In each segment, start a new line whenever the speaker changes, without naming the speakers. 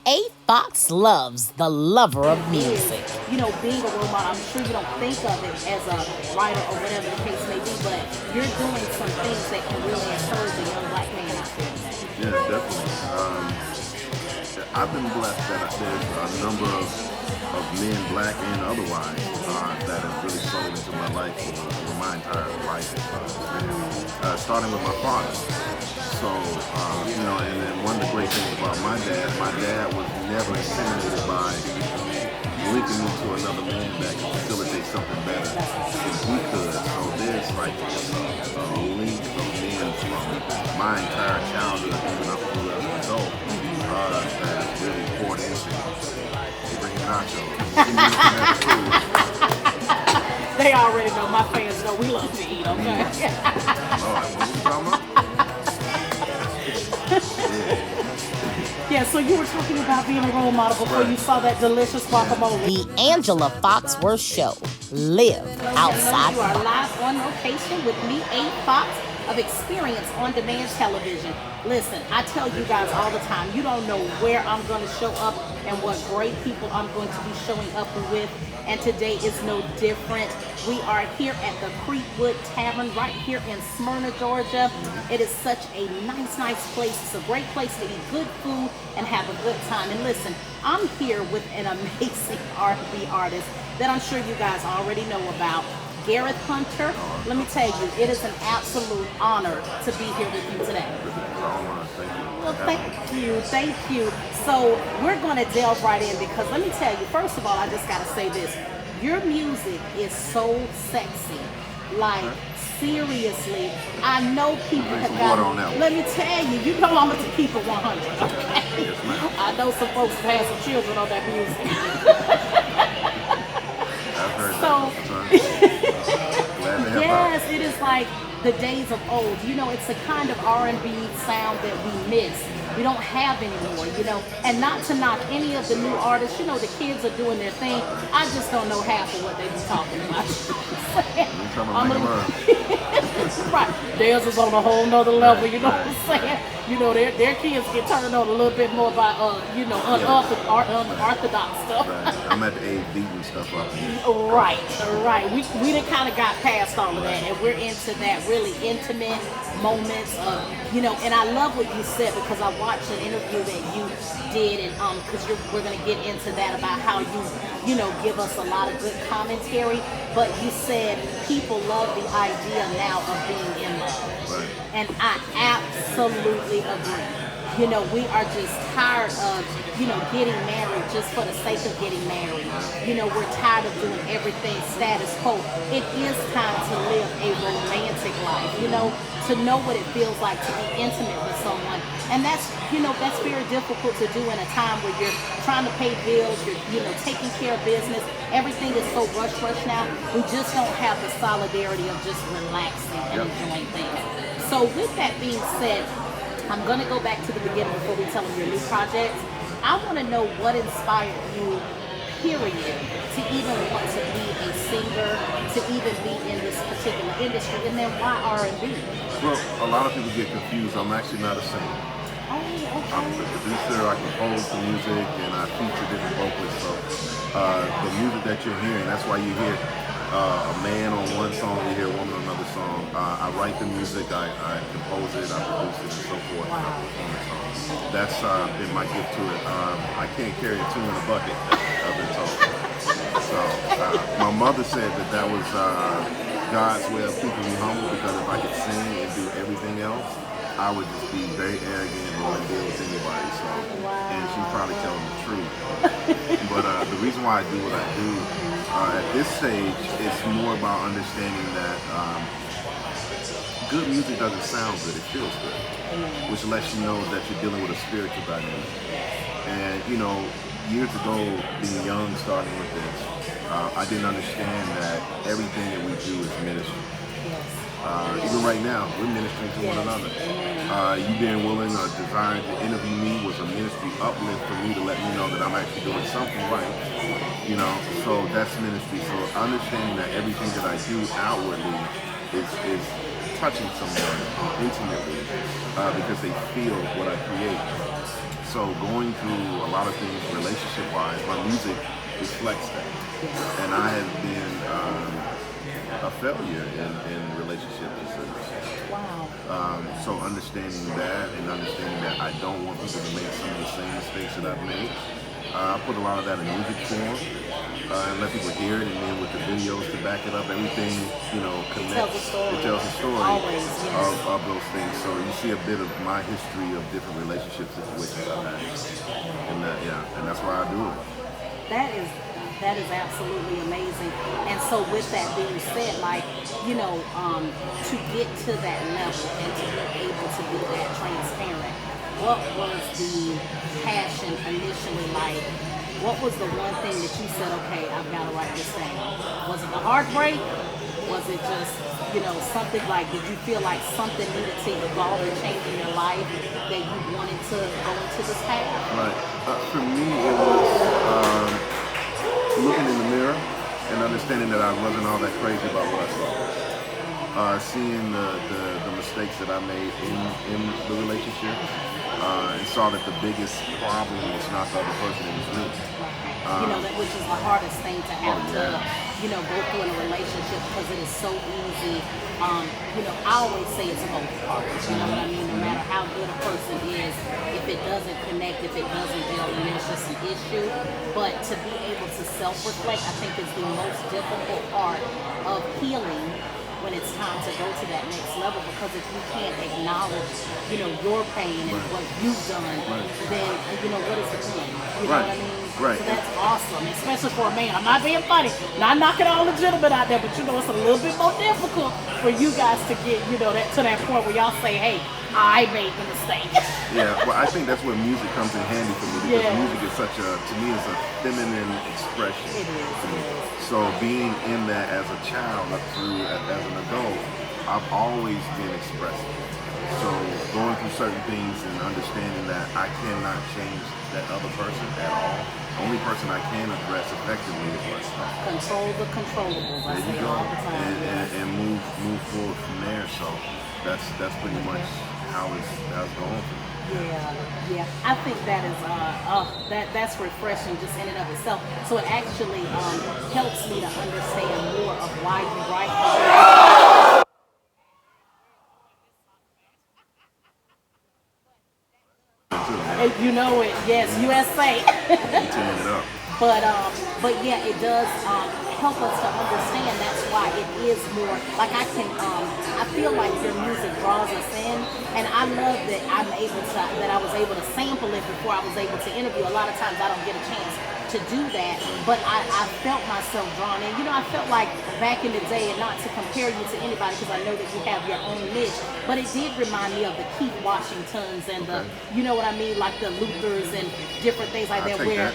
A. Fox loves the lover of music.
Being a role model, I'm sure you don't think of it as a writer or whatever the case may be, but you're doing some things that can really encourage a young black man out there today.
Yeah, definitely. I've been blessed that there's a number of men, black and otherwise, that have really sold into my life for my entire life. Starting with my father. So, and then one of the great things about my dad was never intimidated by linking me to another man that can facilitate something better than he could. So there's like a link of men from my entire childhood, even up through as an adult, that has really poured into me. Bring nachos.
They already know, my fans know we love to eat, okay?
Lord, what was we talking about?
Yeah, so you were talking about being a role model before you saw that delicious guacamole.
The Angela Foxworth Show. Live outside.
You are live on location with me, A. Fox, of Experience On Demand Television. Listen, I tell you guys all the time, you don't know where I'm going to show up and what great people I'm going to be showing up with. And today is no different. We are here at the Creekwood Tavern right here in Smyrna, Georgia. It is such a nice place. It's a great place to eat good food and have a good time. And listen, I'm here with an amazing R&B artist that I'm sure you guys already know about, Gareth Hunter. Let me tell you, it is an absolute honor to be here with you today. Well, thank you. So we're going to delve right in because let me tell you, first of all, I just got to say this. Your music is so sexy. Like, seriously, I know people have got, let me tell you, you know I'm going to keep it 100, okay? Yes, I know some folks have had some children on that music.
I've heard that.
Yes, it is like the days of old. It's a kind of R&B sound that we miss. We don't have anymore, and not to knock any of the new artists, the kids are doing their thing. I just don't know half of what they be talking about. Right, theirs is on a whole nother level, you know what I'm saying? Their kids get turned on a little bit more by, unorthodox stuff.
Right. I'm at the age beating stuff up.
Right. We done kind of got past all of that, and we're into that really intimate moments of, and I love what you said because I watched an interview that you did, and because we're gonna get into that about how you give us a lot of good commentary, but you said people love the idea now of being in love,
right.
And I absolutely agree. We are just tired of, getting married just for the sake of getting married. We're tired of doing everything status quo. It is time to live a romantic life, to know what it feels like to be intimate with someone. And that's very difficult to do in a time where you're trying to pay bills, you're taking care of business. Everything is so rush now. We just don't have the solidarity of just relaxing and enjoying things. So with that being said, I'm going to go back to the beginning before we tell them your new project. I want to know what inspired you, period, to even want to be a singer, to even be in this particular industry, and then why R&B?
Well, a lot of people get confused. I'm actually not a singer.
Oh, okay.
I'm the producer, I compose the music, and I feature different vocalists. So the music that you're hearing, that's why you hear a man on one song, you hear a woman on another song. I write the music, I compose it, I produce it, and so forth, and I perform it. So that's been my gift to it. I can't carry a tune in a bucket, I've been told. So my mother said that was God's way of keeping me humble, because if I could sing and do everything else, I would just be very arrogant and wouldn't deal with anybody. So, and she's probably telling the truth. But the reason why I do what I do at this stage, it's more about understanding that good music doesn't sound good; it feels good, which lets you know that you're dealing with a spiritual dynamic. And years ago, being young, starting with this, I didn't understand that everything that we do is ministry. Even right now, we're ministering to one another. You being willing or desiring to interview me was a ministry uplift for me to let me know that I'm actually doing something right. So that's ministry. So understanding that everything that I do outwardly is touching someone intimately because they feel what I create. So going through a lot of things relationship-wise, my music reflects that. And I have been a failure in relationships.
Wow.
So understanding that and understanding that I don't want people to make some of the same mistakes that I've made. I put a lot of that in music form and let people hear it, and then with the videos to back it up, everything, connects. It tells a story
Always, yes.
of those things. So you see a bit of my history of different relationship situations I've had, and that's why I do it.
That is absolutely amazing. And so with that being said, to get to that level and to be able to be that transparent, what was the passion initially like? What was the one thing that you said, okay, I've got to write this down? Was it the heartbreak? Was it just, something like, did you feel like something needed to evolve and change in your life that you wanted to go into this path?
Right. For me, it was looking in the mirror and understanding that I wasn't all that crazy about what I saw. Seeing the mistakes that I made in the relationship, and saw that the biggest problem was not the other person, it was me.
Which is the hardest thing to have to, go through in a relationship, because it is so easy. I always say it's both parties. You know what I mean? No matter how good a person is, if it doesn't connect, if it doesn't gel, then there's just an issue. But to be able to self-reflect, I think, is the most difficult part of healing when it's time to go to that next level, because if you can't acknowledge, your pain and what you've done, then, what is the point? You know what I mean?
Right.
So that's awesome, especially for a man. I'm not being funny, not knocking all the gentlemen out there, but it's a little bit more difficult for you guys to get, to that point where y'all say, hey, I made the mistake.
Yeah, well, I think that's where music comes in handy for me, because music is to me, it's a feminine expression.
It is.
So being in that as a child up through as an adult, I've always been expressive. So going through certain things and understanding that I cannot change that other person at all. The only person I can address effectively is myself.
Control the controllables. I say all the time.
And move forward from there. So that's pretty much how it's going for me.
Yeah. I think that is that's refreshing just in and of itself. So it actually helps me to understand more of why you write. You know it, yes, USA. But yeah, it does help us to understand. That's why it is more like I feel like your music draws us in, and I love that I was able to sample it before I was able to interview. A lot of times I don't get a chance to do that, but I felt myself drawn in. I felt like back in the day, and not to compare you to anybody, because I know that you have your own niche, but it did remind me of the Keith Washingtons and the, what I mean, like the Luthers and different things like that, where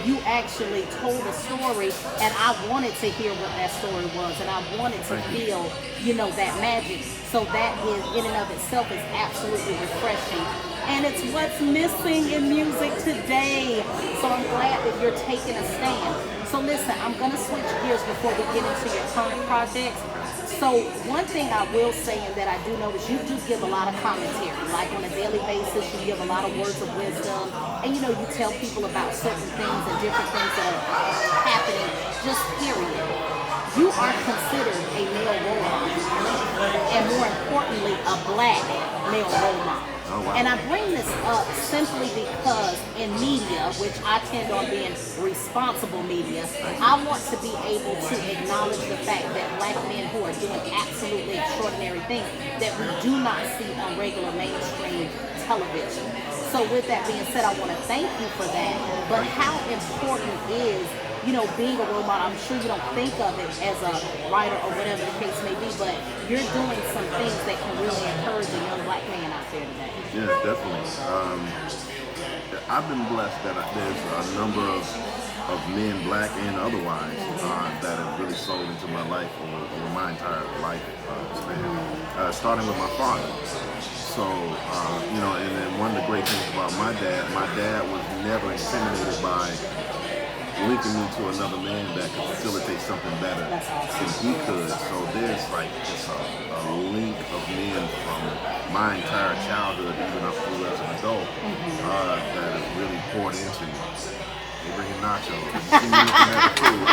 you actually told a story, and I wanted to hear what that story was, and I wanted to feel, that magic. So that is, in and of itself, is absolutely refreshing. And it's what's missing in music today. So I'm glad that you're taking a stand. So listen, I'm going to switch gears before we get into your current projects. So one thing I will say, and that I do know, is you do give a lot of commentary. Like on a daily basis, you give a lot of words of wisdom. And you tell people about certain things and different things that are happening, just period. You are considered a male role model. And more importantly, a black male role model.
Oh, wow.
And I bring this up simply because in media, which I tend on being responsible media, I want to be able to acknowledge the fact that black men who are doing absolutely extraordinary things that we do not see on regular mainstream television. So with that being said, I want to thank you for that. But how important is being a role model? I'm sure you don't think of it as a writer or whatever the case may be, but you're doing some things that can really encourage a young black man out there today.
Yeah, definitely. I've been blessed that there's a number of men, black and otherwise, that have really sold into my life over my entire life span. Starting with my father. So, and then one of the great things about my dad was never intimidated by linking me to another man that could facilitate something better
That's awesome.
than he could. So there's like just a link of men from my entire childhood, even up through as an adult, that have really poured into me. They bringing nachos. You see me looking at the food.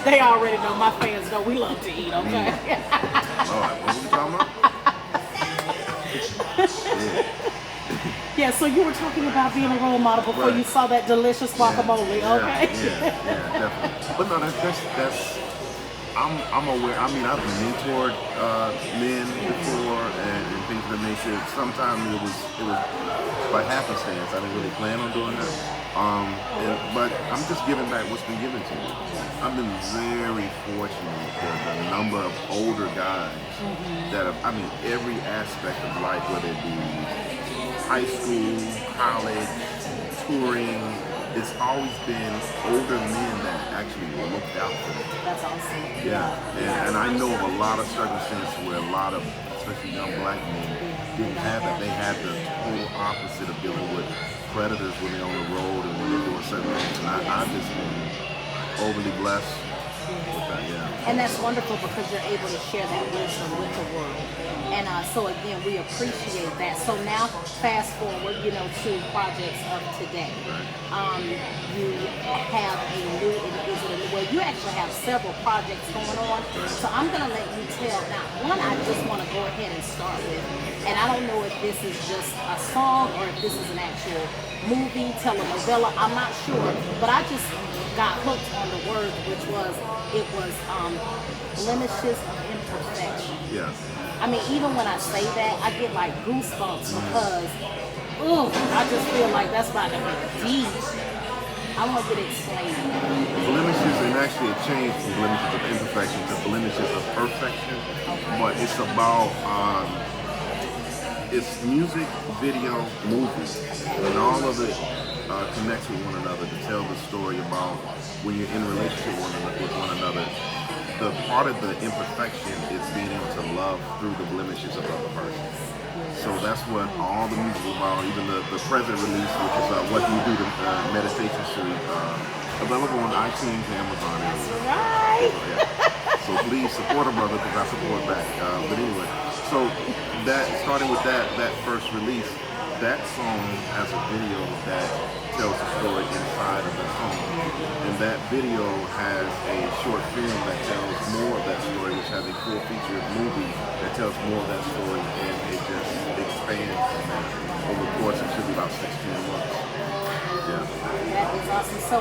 They already know. My fans know we love to eat, okay?
All right, what were we talking about?
Yeah, so you were talking about being a role model before
Right.
you saw that delicious guacamole, okay?
Yeah, definitely. But no, that's I'm aware. I mean, I've mentored men before and things of that nature. Sometimes it was by happenstance. I didn't really plan on doing that. But I'm just giving back what's been given to me. I've been very fortunate that the number of older guys that have, I mean, every aspect of life, whether it be high school, college, touring, it's always been older men that actually looked out for me.
That's awesome.
Yeah, and I know of a lot of circumstances where a lot of, especially young black men, didn't have that. They had the total opposite of dealing with predators when they're on the road and when they're doing certain things. And I've just been overly blessed with that, yeah.
And that's wonderful because you're able to share that wisdom with the world. And so again, we appreciate that. So now, fast forward, to projects of today. You have you actually have several projects going on. So I'm going to let you tell. Now, one I just want to go ahead and start with, and I don't know if this is just a song or if this is an actual movie, telenovela. I'm not sure, but I just got hooked on the word, which was blemishes of imperfection.
Yeah.
I mean, even when I say that, I get like goosebumps because, I just feel like that's about to be deep. I want you to explain it.
Blemishes, and actually it changed from blemishes of imperfection to blemishes of perfection. But it's about, it's music, video, movies, and all of it connects with one another to tell the story about when you're in a relationship with one another. The part of the imperfection is being able to love through the blemishes of other persons. So that's what all the music is about. Even the present release, which is What You Do, the meditation suite, available on iTunes and Amazon.
That's right.
So please support a brother because I support back. But anyway, so that starting with that first release, that song has a video that tells the story inside of the song. And that video has a short film that tells more of that story, which has a full feature movie that tells more of that story, and it just expands from that over the course of should be about 16 months. Yeah.
That is awesome. So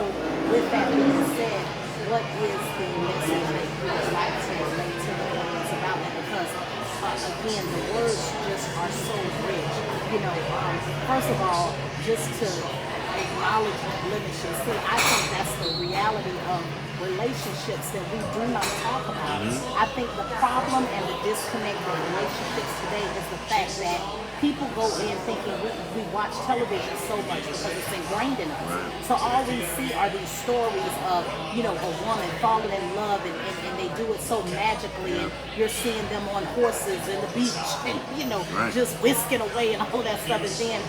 with that being said, what is the message that you would like to relate to the audience about that? Because again, the words just are so rich. First of all, just to acknowledge the blemishes. See, I think that's the reality of relationships that we do not talk about. I think the problem and the disconnect with relationships today is the fact that people go in thinking we watch television so much because it's ingrained in us. So all we see are these stories of, a woman falling in love and they do it so magically, and you're seeing them on horses in the beach and, just whisking away and all that stuff, and then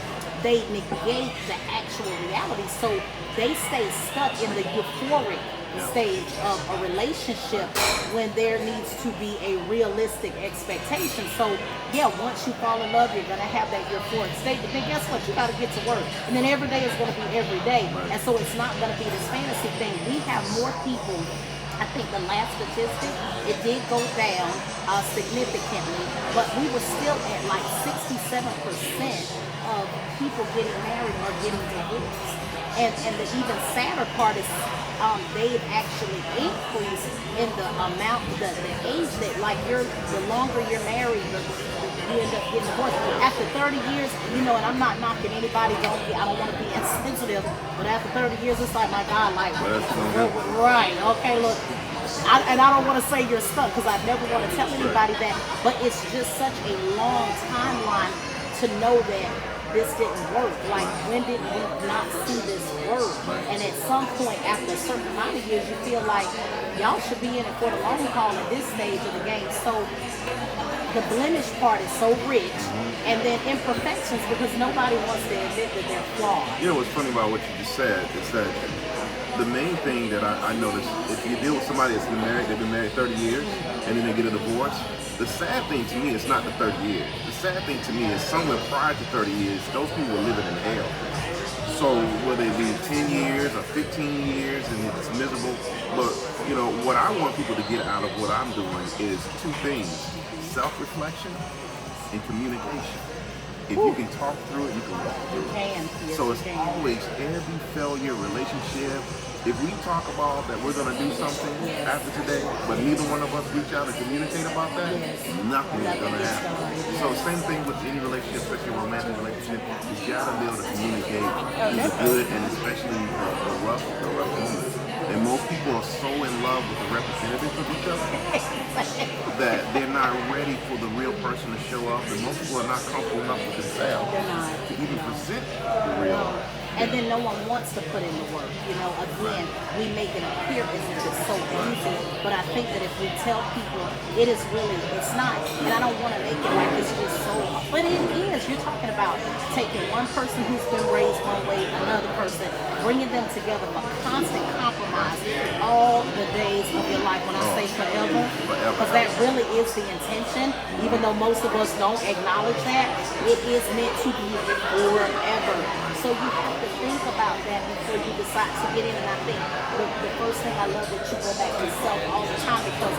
they negate the actual reality. So they stay stuck in the euphoric stage of a relationship when there needs to be a realistic expectation. So once you fall in love, you're going to have that euphoric state, but then guess what? You got to get to work, and then every day is going to be every day. And so it's not going to be this fantasy thing. We have more people. I think the last statistic, it did go down significantly, but we were still at like 67% of people getting married or getting divorced. And the even sadder part is they've actually increased in the amount, the age that, like, the longer you're married, you end up getting divorced. After 30 years, and I'm not knocking anybody, I don't want to be insensitive, but after 30 years, it's like, my God, like, right, okay, look. I don't want to say you're stuck because I never want to tell anybody that, but it's just such a long timeline to know that this didn't work. Like, when did we not see this work? And at some point, after a certain amount of years, you feel like y'all should be in it for the long haul at this stage of the game. So the blemish part is so rich, and then imperfections because nobody wants to admit that they're flawed.
You know what's funny about what you just said is that the main thing that I noticed, if you deal with somebody that's been married, they've been married 30 years, and then they get a divorce, the sad thing to me is not the 30 years. The sad thing to me is somewhere prior to 30 years, those people were living in hell. So whether it be 10 years or 15 years and it's miserable, but you know, what I want people to get out of what I'm doing is two things: self-reflection and communication. If you can talk through it, you can walk through it.
Yes,
So it's always every failure relationship. If we talk about that we're going to do something after today, but neither one of us reach out and communicate about that, nothing is going to happen. So same thing with any relationship, especially a romantic relationship, you got to be able to communicate the good and especially the rough moments. And most people are so in love with the representatives of each other that they're not ready for the real person to show up. And most people are not comfortable enough with themselves to even present the real.
And then no one wants to put in the work. You know, again, we make it appear as if it's so easy, but I think that if we tell people it is really, it's not. And I don't want to make it like it's just so, but it is. You're talking about taking one person who's been raised one way, another person, bringing them together for constant compromise all the days of your life. When I say forever, because that really is the intention, even though most of us don't acknowledge that, it is meant to be forever. So you have to think about that before you decide to get in. And I think the first thing I love that you go back to self all the time, because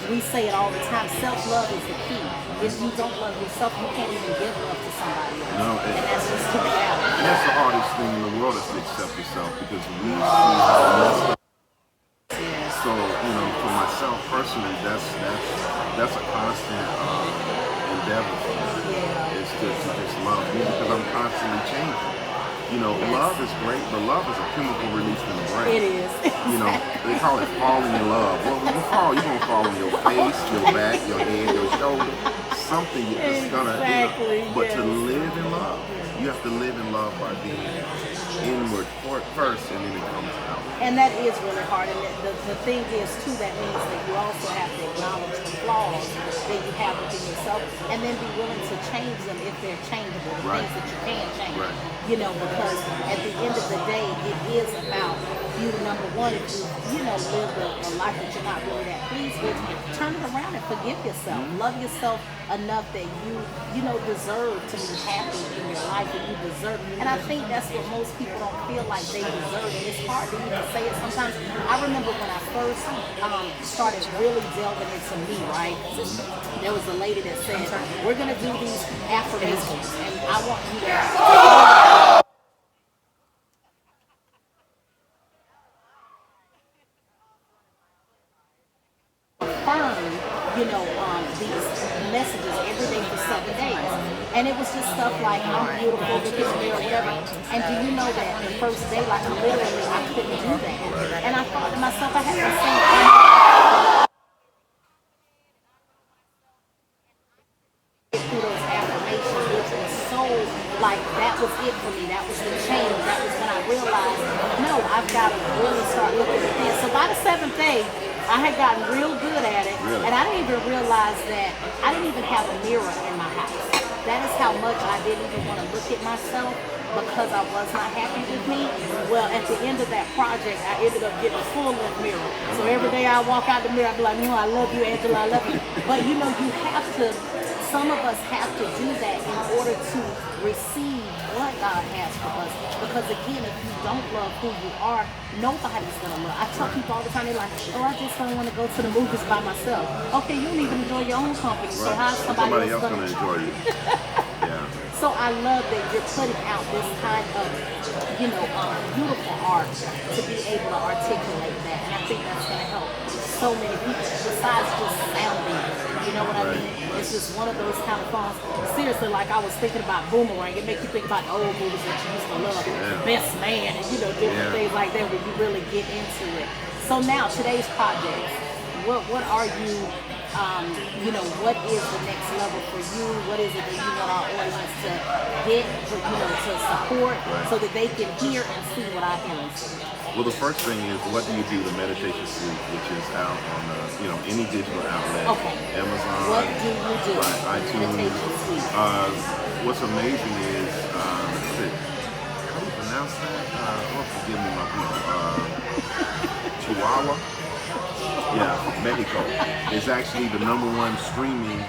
we say it all the time, self-love is the key. If you don't love yourself, you can't even give love to somebody else.
No,
and that's just the reality.
And that's the hardest thing in the world is to accept yourself, because we see how messed up. So, you know, for myself personally, that's a constant endeavor for me. Is to just love me, because I'm constantly changing. You know, love is great, but love is a chemical release in the brain.
It is.
You know, they call it falling in love. Well, when you fall, you're going to fall on your face, your back, your head, your shoulder. Something you're just going to, but to live in love, you have to live in love by being inward first, and then it comes out.
And that is really hard. And the thing is, too, that means that you also have to acknowledge the flaws that you have within yourself, and then be willing to change them if they're changeable, the things that you can change. You know, because at the end of the day, it is about you, number one, if you know, live a life that you're not really that pleased with, turn it around and forgive yourself. Love yourself enough that you know, deserve to be happy in your life, and you deserve. And I think that's what most people don't feel like they deserve. And it's hard to even say it sometimes. I remember when I first started really delving into me, right? There was a lady that said, we're going to do these affirmations, and I want you to affirm, you know, these messages every day for 7 days. And it was just stuff like, I'm beautiful, look at me, or whatever. And do you know that the first day, like literally, I couldn't do that. And I thought to myself, I had to think through those affirmations, which was so, like, that was it for me. That was the change. That was when I realized, no, I've got to really start looking at this. So by the 7th day, I had gotten real good at it, and I didn't even realize that I didn't even have a mirror in my house. That is how much I didn't even want to look at myself, because I was not happy with me. Well, at the end of that project, I ended up getting a full-length mirror. So every day I walk out the mirror, I be like, I love you, Angela, I love you. But you know, you have to, some of us have to do that in order to receive what God has for us. Because again, if you don't love who you are, nobody's gonna love. I tell people all the time, they're like, I just don't want to go to the movies by myself. Okay, you don't even enjoy your own company, so how's somebody else gonna enjoy you? So I love that you're putting out this kind of, you know, beautiful art to be able to articulate that. And I think that's gonna help so many people, besides just sounding. You know what I mean? It's just one of those kind of songs. Seriously, like I was thinking about Boomerang. It makes you think about the old movies that you used to love. Best Man, and you know, different things like that where you really get into it. So now, today's project, what are you you know, what is the next level for you? What is it that you want our audience to get, for, you know, to support, so that they can hear and see what I hear and see?
Well, the first thing is, what do you do? The meditation suite, which is out on any digital outlet,
Okay.
Amazon.
What do you do?
Right, iTunes.
Meditation suite.
What's amazing is, how do you pronounce that? Forgive me, my people. Chihuahua. Yeah, Mexico is actually the #1 streaming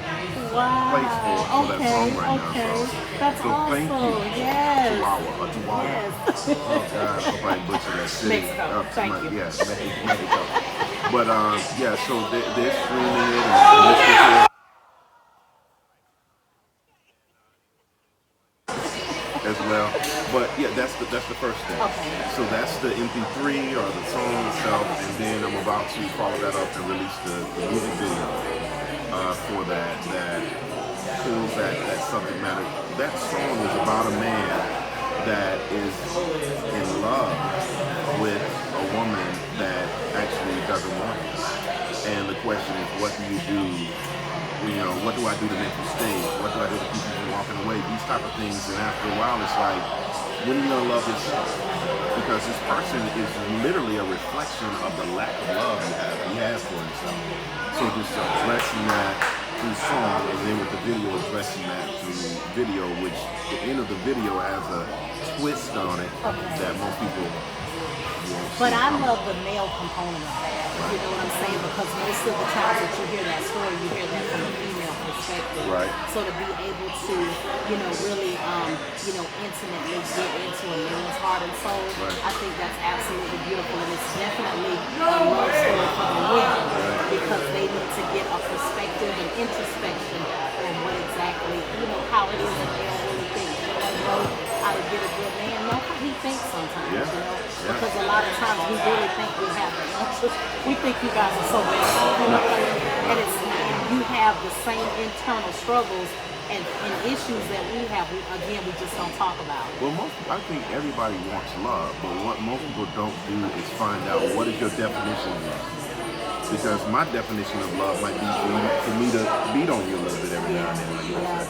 place for that song right now.
That's
so
awesome.
Thank you.
Yes.
Chihuahua.
Yes.
Oh God, I hope I butchered that city.
Mexico. Thank you.
Yeah, Mexico. But yeah, so they're streaming it and listening to it as well. But yeah, that's the first thing.
Okay.
So that's the MP3 or the song itself, and then I'm about to follow that up and release the music video for that pulls that subject matter. That song is about a man that is in love with a woman that actually doesn't want him. And the question is, what do you do? You know, what do I do to make you stay? What do I do to keep you from walking away? These type of things. And after a while, it's like, when are you gonna love yourself? Because this person is literally a reflection of the lack of love he has for himself. So just addressing that through song, and then with the video, addressing that through video, which the end of the video has a twist on it that most people won't see.
But I love the male component of that. You know what I'm saying? Because most of the times that you hear that story, you hear that from a female perspective.
Right.
So to be able to, you know, really, you know, intimately get into a man's heart and soul, I think that's absolutely beautiful. And it's definitely a love story for the women, because they need to get a perspective and introspection on what exactly, you know, how it is that they don't really think. They don't know how to get a good man, know how he thinks sometimes, you know? Because a lot of times we really think we have the answers. We think you guys are so bad, you know? And you have the same internal struggles and issues that we have. We just don't talk about.
Well, I think everybody wants love, but what most people don't do is find out what is your definition of love. Because my definition of love might be for me to beat on you a little bit every now and then, like you said.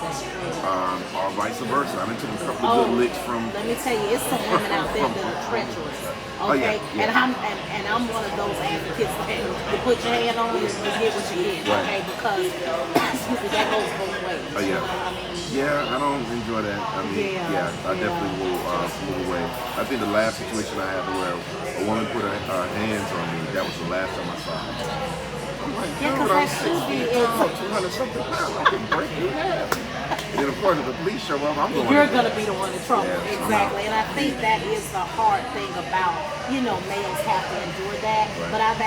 Or vice versa. I done took a couple of good licks from.
Let me tell you, it's some women out there that are treacherous. Okay, and I'm one of those advocates that you put your hand on it and you get what you get. Okay, because excuse me, that goes both ways. You know what I mean?
Yeah, I don't enjoy that. I mean, I definitely will move away. I think the last situation I had where a woman put her hands on me, that was the last time I saw her. I'm like,
because that should be
200 something pounds. I can break you in half. And then of course, if the police show up, I'm going.
You're going to be the one in trouble.
Yeah,
exactly. And I think that is the hard thing about, you know, males have to endure that. But I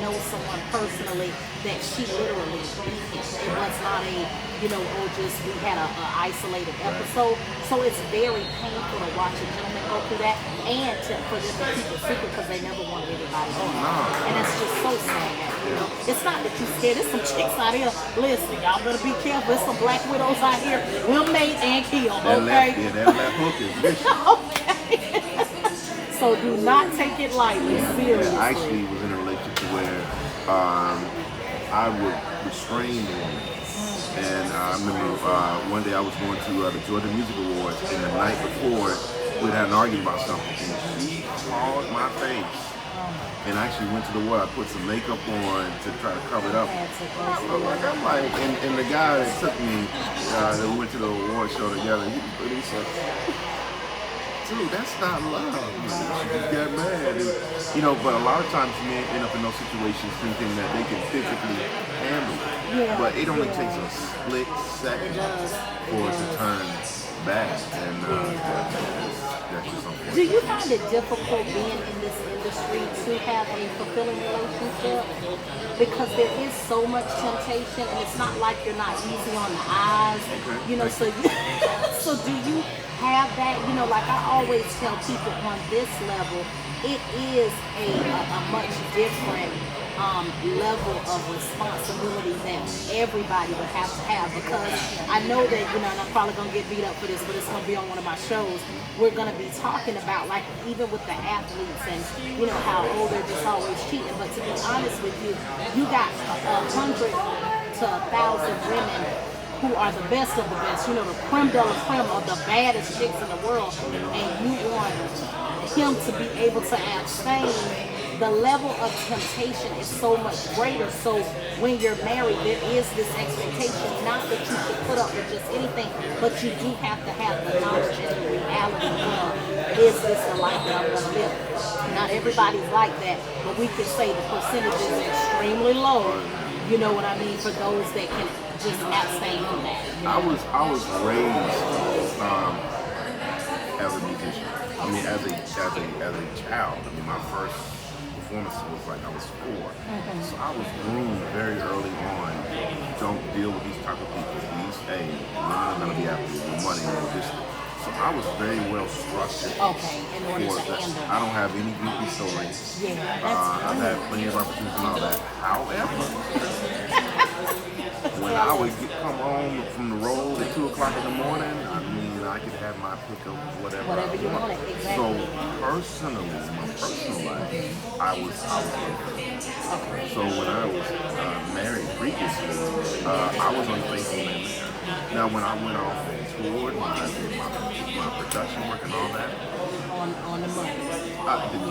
know someone personally that she literally beat him. It was not a, you know, we had a isolated episode. So it's very painful to watch a gentleman go through that, and for them to keep it secret because they never wanted anybody to know. And that's just so sad. You know, it's not that you scared. There's some chicks out here. Listen, y'all better be careful. There's some black widows out here. We'll mate and kill. Okay.
That left hook is vicious.
Okay. So do not take it lightly. Seriously.
I actually was in a relationship where I would restrain the woman. And I remember one day I was going to the Georgia Music Awards, and the night before we had an argument about something, and she clawed my face. And I actually went to the wall. I put some makeup on to try to cover it up. I'm like, and the guy that took me, that we went to the award show together, he said, dude, that's not love. She just got mad. And, you know, but a lot of times men end up in those situations thinking that they can physically handle it. But it only takes a split second for it to turn bad. And that's just unfortunate.
Do you find it difficult being in this industry to have a fulfilling relationship? Because there is so much temptation, and it's not like you're not easy on the eyes. You know, so do you have that, like I always tell people on this level, it is a much different level of responsibility that everybody would have to have, because I know that, and I'm probably going to get beat up for this, but it's going to be on one of my shows. We're going to be talking about, like, even with the athletes and, how, they're just always cheating. But to be honest with you, you got 100 to 1,000 women who are the best of the best, the creme de la creme of the baddest chicks in the world, and you want him to be able to abstain. The level of temptation is so much greater. So when you're married, there is this expectation, not that you should put up with just anything, but you do have to have the knowledge and the reality of, is this the life that I'm going to live? Not everybody's like that, but we can say the percentage is extremely low, you know what I mean, for those that can just abstain from that.
I was raised as a musician. I mean, as a child. I mean, my first performance was like I was 4. So I was groomed very early on. Don't deal with these type of people. Women are gonna be after your money and this. So I was very well structured.
Okay, in order to handle.
I don't have any goofy stories.
Yeah,
I've had plenty of opportunities and all that. However, when I would come home from the road at 2 o'clock in the morning, I mean, I could have my pick of whatever
you wanted. Exactly.
So personally, in my personal life, I was different. So when I was married previously, I was unfaithful in marriage. Now when I went off and toured, when I did my production work and all that,
on the money.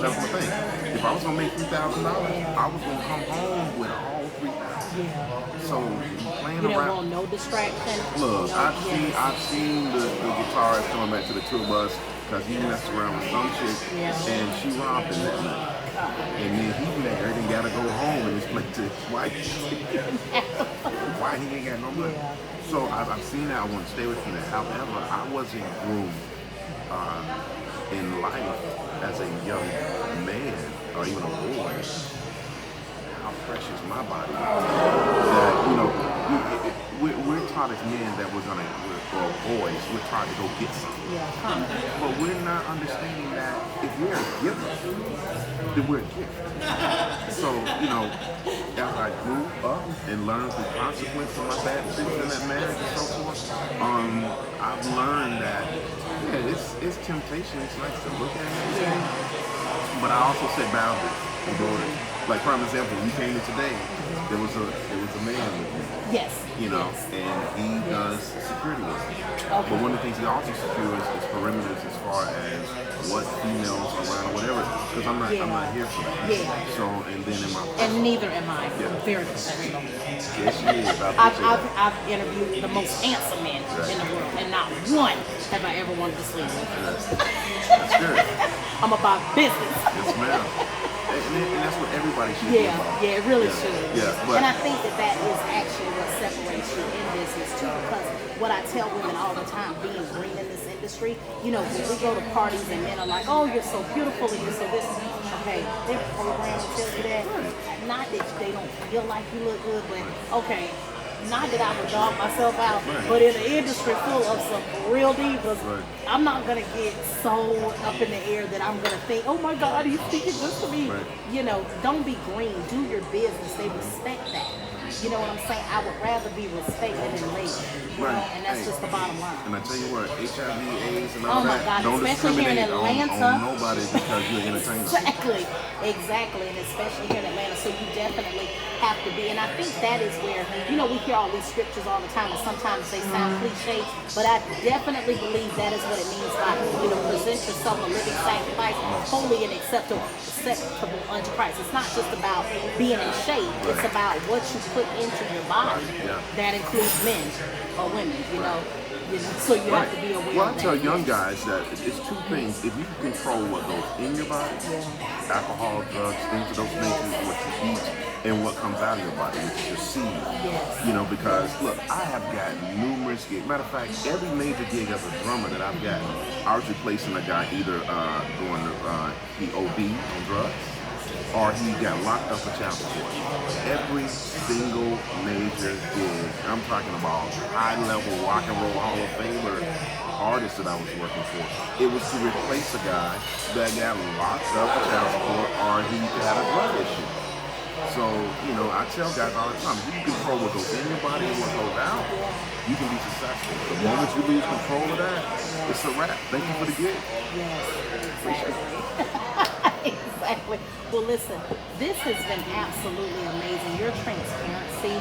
That's my thing. If I was gonna make $3,000, I was gonna come home with all $3,000. So playing
you don't
around.
want no distraction.
Look, I've seen the guitarist coming back to the tour bus because he messed around with some chick and she robbed him that night. And then he married and gotta go home and explain to his wife why he ain't got no money. So I've seen that. I want to stay away from that. However, I wasn't groomed in life as a young man or even a boy. How precious my body is. That we're taught as men that we're gonna, or boys, we're taught to go get something. But we're not understanding that if we're a giver, then we're a gift. So, as I grew up and learned the consequence of my bad decisions in that marriage and so forth, I've learned that it's temptation. It's nice to look at it, but I also set boundaries in order. Like, for example, you came in today, there was a man with me.
Yes.
And he does security work. But one of the things he also secures is perimeters as far as what females around or whatever. Because I'm not here for that. So and then in my
and neither am I. I'm very professional.
Yes, she is.
I've interviewed the most handsome men in the world, and not one have I ever wanted to sleep with.
That's good.
I'm about business.
Yes, ma'am. And that's what everybody should do.
Yeah, it really should.
But,
and I think that is actually what separates you in business too, because what I tell women all the time, being green in this industry, when we go to parties and men are like, oh, you're so beautiful and you're so this, okay, they're programmed to tell you that. Not that they don't feel like you look good, but okay, not that I would dog myself out, but in an industry full of some real divas, I'm not going to get so up in the air that I'm going to think, oh my God, he's speaking just to me. Don't be green. Do your business. They respect that. You know what I'm saying? I would rather be respected than lazy. And that's just the bottom line.
And I tell you what, HIV, AIDS, and all
that,
God, don't
especially here in Atlanta.
On nobody because you're an entertainer.
Exactly, and especially here in Atlanta. So you definitely have to be. And I think that is where, we hear all these scriptures all the time, and sometimes they sound cliche, but I definitely believe that is what it means by, present yourself a living sacrifice, holy and acceptable unto Christ. It's not just about being in shape, it's about what you put into your body. That includes men or women, so you have to be aware
Well,
of that.
I tell young guys that it's 2 things. If you can control what goes in your body, alcohol, drugs, things of those natures, what you eat, and what comes out of your body, which is your seed. Because, look, I have got numerous gigs. Matter of fact, every major gig as a drummer that I've gotten, I was replacing a guy either going to, he OD on drugs, or he got locked up for child support. Every single major gig, I'm talking about high-level rock and roll Hall of Famer artists that I was working for, it was to replace a guy that got locked up for child support or he had a drug issue. So, you know, I tell guys all the time, if you control what goes in your body and what goes out, you can be successful. The moment you lose control of that, it's a wrap. Thank you for the gift.
Yes, exactly. Well, listen, this has been absolutely amazing. Your transparency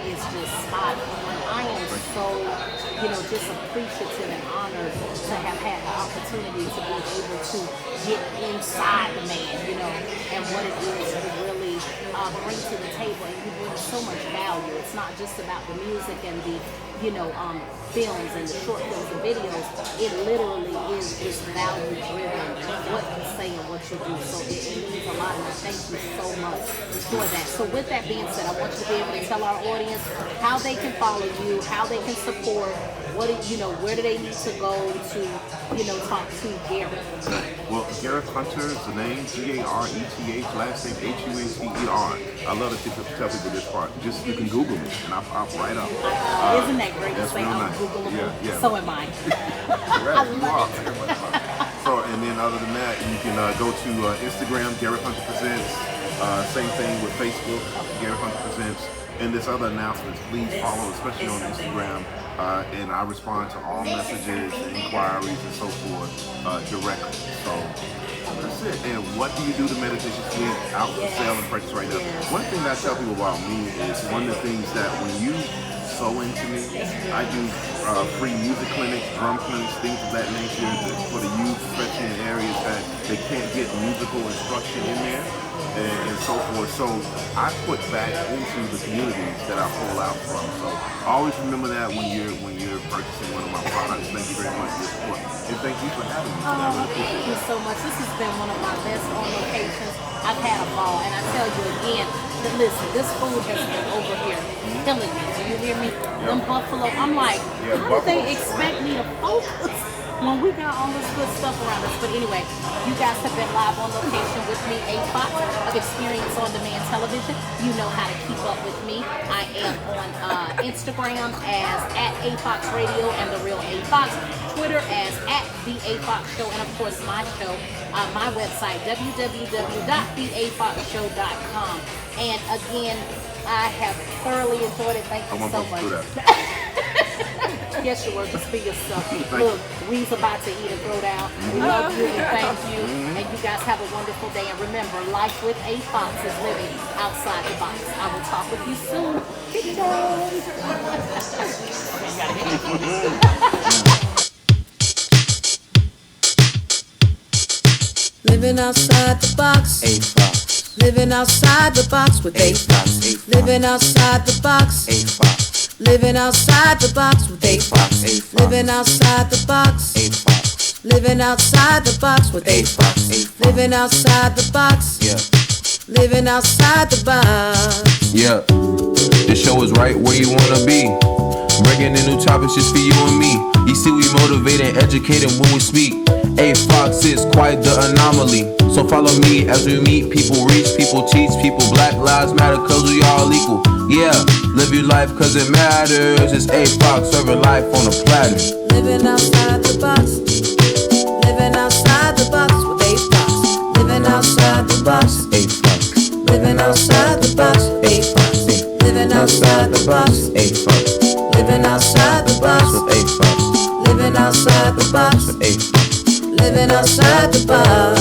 is just spot on. I am so, just appreciative and honored to have had the opportunity to be able to get inside the man, and what it is to really bring to the table. And you bring so much value. It's not just about the music and the, films and the short films and videos. It literally is just value driven, what you say and what you do. So it means a lot, and I thank you so much for that. So with that being said, I want you to be able to tell our audience how they can follow you, how they can support, where do they need to go to, talk to Gareth.
Well, Gareth Hunter is the name, Gareth, last name Huater. I love to tell people this part. Just you can Google me and I'll pop right up.
Isn't that great to say I'm Googleable?
Yeah.
So am I. I love it.
So, and then other than that, you can go to Instagram, Gareth Hunter Presents. Same thing with Facebook, Gareth Hunter Presents. And this other announcements, please follow, especially on Instagram. And I respond to all messages, inquiries, and so forth directly. So that's it. And what do you do to Meditation Suite? Out for sale and purchase right now. One thing that I tell people about me is one of the things that when you sew into me, I do free music clinics, drum clinics, things of that nature for the youth, especially in areas that they can't get musical instruction in there. And so forth. So I put back into the communities that I pull out from. So always remember that when you're purchasing one of my products. Thank you very much for your support. And thank you for having me.
Thank you so much. This has been one of my best on locations. I've had a ball, and I tell you again, listen, this food has been over here killing me. Do you hear me? Them buffalo. I'm like, how did they expect me to focus when we got all this good stuff around us? But anyway, you guys have been live on location with me, A Fox of Experience on Demand Television. You know how to keep up with me. I am on Instagram as @AFoxRadio and The Real A Fox, Twitter as @The A Fox Show, and of course my show, my website, www.theafoxshow.com. And again, I have thoroughly enjoyed it. Thank you so much. Yes, you were. Just be yourself. Look, we's about to eat and throw down. We love you and thank you. And you guys have a wonderful day. And remember, life with A Fox is living outside the box. I will talk with you soon.
Living outside the box. A Fox. Living outside the box with A Fox. Living outside the box. A Fox. Living outside the box with A Fox. Living outside the box. A Fox. Living outside the box with A Fox. Living outside the box. Yeah. Living outside the box.
Yeah. The show is right where you wanna be. Bringing in new topics just for you and me. You see we motivate and educate when we speak. A Fox is quite the anomaly. So follow me as we meet people, reach people, teach people. Black lives matter cause we all equal. Yeah, live your life cause it matters. It's A Fox serving life on a platter.
Living outside the box. Living outside the box with A Fox. Living outside the box.
A Fox.
Living outside the box. A Fox. Living outside the box.
A Fox.
Living outside the box.
A Fox.
Living outside the box.
A Fox.
Living outside the box.